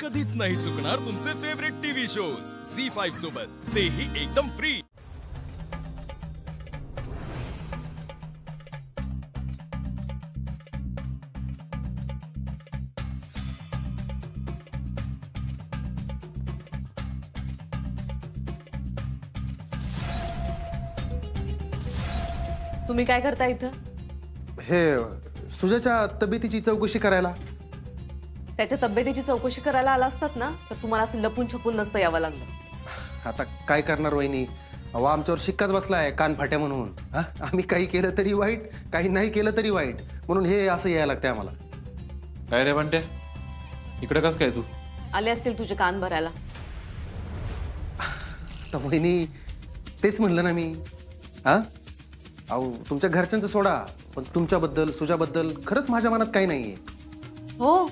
कधीच नाही चुकणार तुमचे फेवरेट टीव्ही शोज झी5 सोबत, तेही एकदम फ्री। तुम्ही काय करता इथं? हे सुजाच्या तब्येतीची चौकशी करायला। त्याच्या तब्येतीची चौकशी करायला आला असतात ना तर तुम्हाला असं लपून छपून नसतं यावं लागलं। आता काय करणार वहिनी, अहो आमच्यावर शिक्काच बसलाय कानफाट्या म्हणून। आम्ही काही केलं तरी वाईट, काही नाही केलं तरी वाईट, म्हणून हे असं यायला लागतंय आम्हाला। काय रे बंट्या, इकडे कस काय तू? आले असतील तुझे कान भरायला। तर वहिनी तेच म्हणलं ना मी। अहो तुमच्या घरच्यांचं सोडा, पण तुमच्याबद्दल सुजाबद्दल खरंच माझ्या मनात काही नाहीये। हो,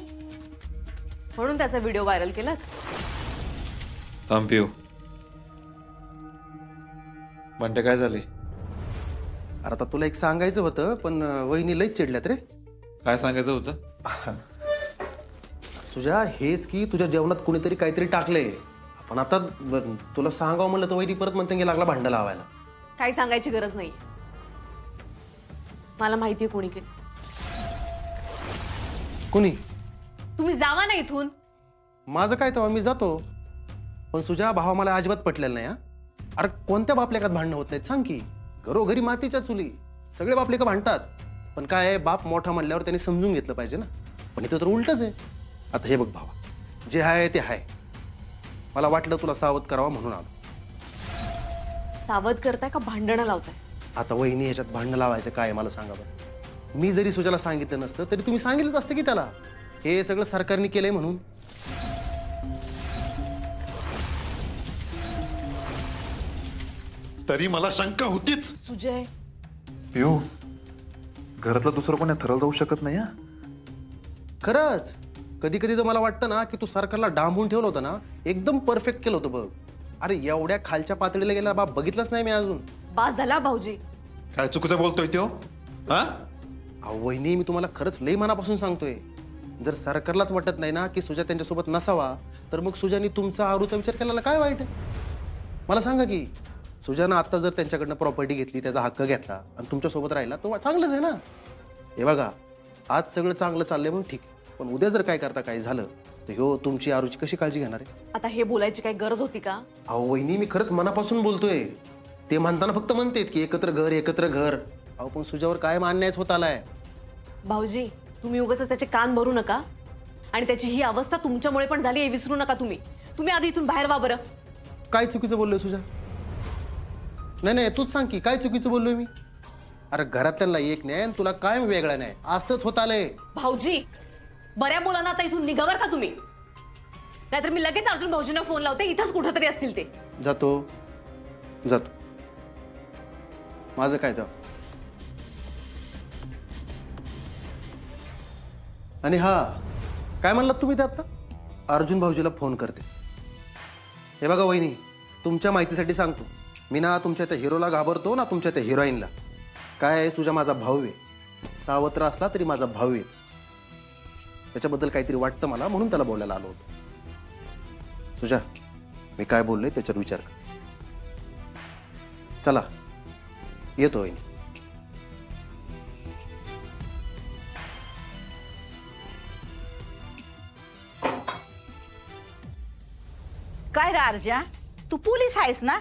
म्हणून त्याचा व्हिडिओ व्हायरल केला। थांब पिऊ, बंट्या काय झाले? अरे आता तुला एक सांगायचं होतं, पण वहिनी लईच चिडल्यात रे। काय सांगायचं होतं? सुजा हेच की तुझ्या जेवणात कुणीतरी काहीतरी टाकले, पण आता तुला सांगावं म्हणलं तर वहिनी परत म्हणते की लागला भांडं लावायला। काही सांगायची गरज नाही, मला माहितीये कोणी केलं। कोणी? तुम्ही जावा ना इथून। माझं काय तेव्हा, मी जातो, पण सुजा भावा मला अजिबात पटलेलं नाही। अरे कोणत्या बापलेकात भांडणं होत नाहीत सांग की? घरोघरी मातीच्या चुली, सगळे बापलेका भांडतात, पण काय आहे, बाप मोठा म्हणल्यावर त्यांनी समजून घेतलं पाहिजे ना। पण इथं तर उलटच आहे। आता हे बघ भावा, जे आहे ते आहे, मला वाटलं तुला सावध करावं म्हणून आलो। सावध करताय का भांडणं लावताय? आता वहिनी ह्याच्यात भांडणं लावायचं काय आहे मला सांगा बरं। मी जरी सुजाला सांगितलं नसतं तरी तुम्ही सांगितलंच असतं की त्याला हे सगळं सरकारने केलंय म्हणून। तरी मला शंका होतीच। सुजय पिऊ, घरातलं दुसरं कोणी ठरवलं जाऊ शकत नाही। खरंच कधी कधी तर मला वाटतं ना की तू सरकारला डांबून ठेवलं होतं ना, एकदम परफेक्ट केलं होतं बघ। अरे एवढ्या खालच्या पातळीला गेला बाप बघितलंच नाही मी अजून। बास झाला भाऊजी। काय चुकीचं बोलतोय तो? वहिनी मी तुम्हाला खरंच लई मनापासून सांगतोय, जर सरकारलाच वाटत नाही ना की सुजा त्यांच्यासोबत नसावा, तर मग सुजानी तुमचा आरूचा विचार केलेला काय वाईट आहे? मला सांगा की सुजानं आता जर त्यांच्याकडनं प्रॉपर्टी घेतली, त्याचा हक्क घेतला आणि तुमच्यासोबत राहिला तर चांगलंच आहे ना। हे बघा आज सगळं चांगलं चाललंय म्हणून ठीक आहे, पण उद्या जर काय करता काय झालं तर ह्यो तुमची आरूची कशी काळजी घेणार आहे? आता हे बोलायची काय गरज होती का? अहो वहिनी मी खरंच मनापासून बोलतोय। ते म्हणताना फक्त म्हणतेत की एकत्र घर एकत्र घर, अहो पण सुजावर काय अन्यायच होत आलाय। भाऊजी तुम्ही उगाच त्याचे कान भरू नका, आणि त्याची ही अवस्था तुमच्यामुळे पण झाली हे विसरू नका। तुम्ही आधी इथून बाहेर वा बरं। काय चुकीचं बोललोय सुजा? नाही तूच सांग की काय चुकीचं बोललोय मी? अरे घरातल्यांना एक न्याय आणि तुला काय वेगळा न्याय, असंच होत आलंय। भाऊजी बऱ्या बोलांना आता इथून निघावर का तुम्ही, नाहीतर मी लगेच अर्जुन भाऊजींना फोन लावते, इथंच कुठेतरी असतील ते। जातो माझं काय तर। आणि हा काय म्हणलात तुम्ही ते आता? अर्जुन भाऊजीला फोन करते। हे बघा वहिनी, तुमच्या माहितीसाठी सांगतो, मी ना तुमच्या त्या हिरोला घाबरतो ना तुमच्या त्या हिरोईनला। काय आहे, सुजा माझा भाऊ आहे, सावत्र असला तरी माझा भाऊ आहे, त्याच्याबद्दल काहीतरी वाटतं मला म्हणून त्याला बोलायला आलो होतो। सुजा मी काय बोललोय त्याच्यावर विचार कर। चला येतो वहिनी। काय रे अर्जा, तू पोलीस आहेस ना?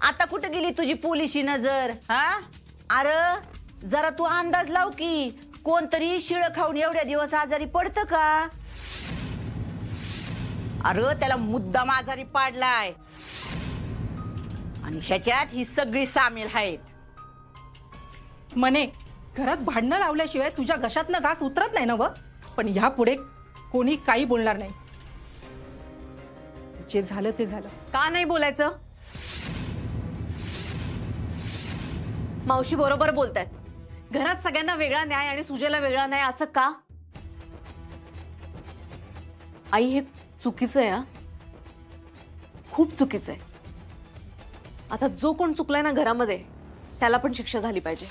आता कुठे गेली तुझी पोलिसी नजर? अरे जरा तू अंदाज लाव की, कोणतरी शिळ खाऊन एवढ्या दिवस आजारी पडतं का? अरे त्याला मुद्दाम आजारी पाडलाय, आणि ह्याच्यात ही सगळी सामील आहेत। मने घरात भांडणं लावल्याशिवाय तुझ्या घशातनं घास उतरत नाही ना व, पण ह्या पुढे कोणी काही बोलणार नाही। जे झालं ते झालं। का नाही बोलायचं? मावशी बरोबर बोलतायत, घरात सगळ्यांना वेगळा न्याय आणि सुजेला वेगळा न्याय, असं का? आई हे चुकीचं आहे, खूप चुकीचं आहे। आता जो कोण चुकलाय ना घरामध्ये त्याला पण शिक्षा झाली पाहिजे।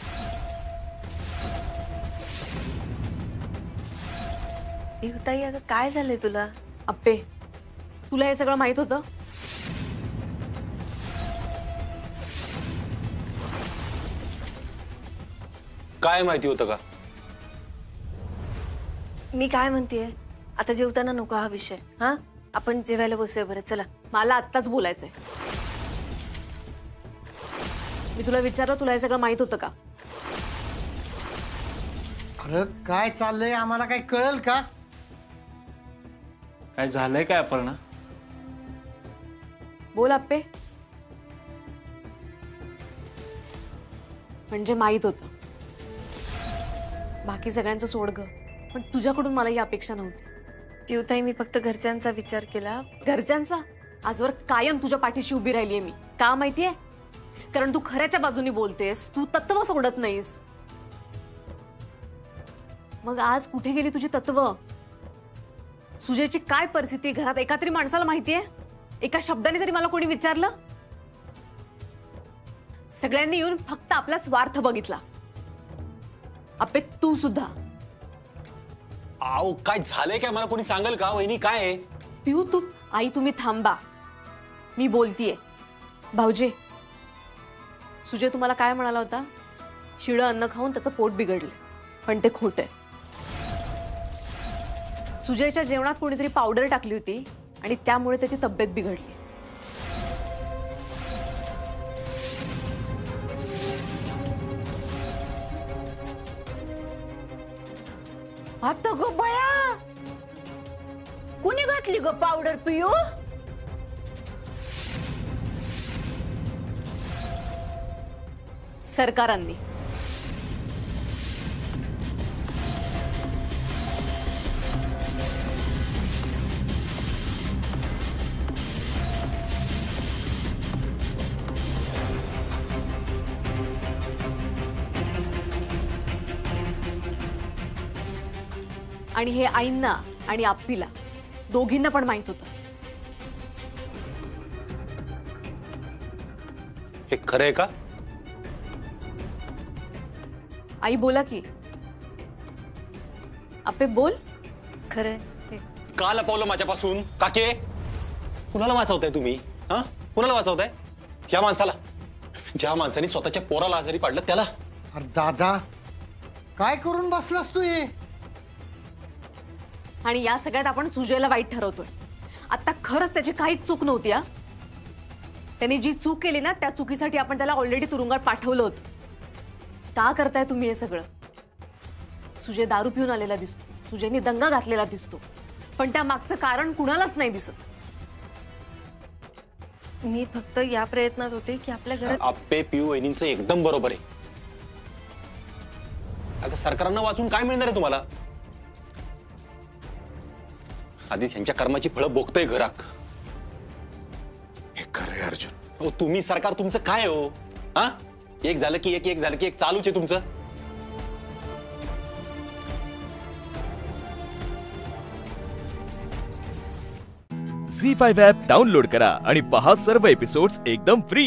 ताई अगं काय झालंय तुला? अप्पे, तुला हे सगळं माहित होतं? काय माहिती होतं का? मी काय म्हणतेय, आता जेवताना नको हा विषय. हा, आपण जेवायला बसूया. बरं चला. मला आत्ताच बोलायचंय. मी तुला विचारलं, तुला हे सगळं माहित होतं का? अरे काय चाललंय, आम्हाला काय कळल का? काय झालंय काय अपर्णा? बोल अप्पे. म्हणजे माहित होतं. बाकी सगळ्यांचं सोड ग, पण तुझ्याकडून मला ही अपेक्षा नव्हती. पिऊताई, मी फक्त घरच्यांचा विचार केला. घरच्यांचा? आजवर कायम तुझ्या पाठीशी उभी राहिलीये मी. का माहितीये? कारण तू खऱ्याच्या बाजूनी बोलतेस, तू तत्व सोडत नाहीस. मग आज कुठे गेली तुझी तत्व? सुजयची काय परिस्थिती घरात एका तरी माणसाला माहितीये? एका शब्दाने तरी मला कोणी विचारलं? सगळ्यांनी येऊन फक्त आपला स्वार्थ बघितला. अप्पे, तू सुद्धा. आव, काय झालंय काय मला कोणी सांगेल का? वहिनी काय आहे? पिऊ, तू आई तुम्ही थांबा, मी बोलतीये. भाऊजी, सुजय तुम्हाला काय म्हणाला होता? शिळं अन्न खाऊन त्याचं पोट बिघडलं. पण ते खोटं आहे. सुजयच्या जेवणात कोणीतरी पावडर टाकली होती आणि त्यामुळे त्याची तब्येत बिघडली. आता ग बया, कुणी घातली ग पावडर पिऊ? सरकारांनी. आणि हे आईंना आणि आप्पीला दोघींना पण माहित होतं. हे खरं आहे का? आई बोला की. अप्पे बोल. खरंय. का लपवलं माझ्यापासून? काके, कुणाला वाचवताय तुम्ही? हा, कुणाला वाचवताय? या माणसाला, ज्या माणसाने स्वतःच्या पोराला आजारी पाडलं त्याला. अरे दादा, काय करून बसलास तू? हे आणि या सगळ्यात आपण सुजयला वाईट ठरवतोय. आता खरंच त्याची काहीच चूक नव्हती. हा, त्याने जी चूक केली ना, त्या चुकीसाठी आपण त्याला ऑलरेडी तुरुंगात पाठवलं होतं. का करताय तुम्ही हे सगळं? सुजय दारू पिऊन आलेला दिसतो, सुजयने दंगा घातलेला दिसतो, पण त्या मागचं कारण कुणालाच नाही दिसत. मी फक्त या प्रयत्नात होते की आपल्या घरात. आप्पे, पिऊ वहिनींचं एकदम बरोबर आहे. अगं, सरकारांना वाचून काय मिळणार आहे तुम्हाला? आधीच यांच्या कर्माची फळं भोगतंय घराक. हे खरंय अर्जुन. हो, तुम्ही सरकार तुमचं काय हो? हा, एक झालं की एक, एक झालं की एक चालूच आहे तुमचं. झी5 ॲप डाउनलोड करा आणि पहा सर्व एपिसोड्स एकदम फ्री.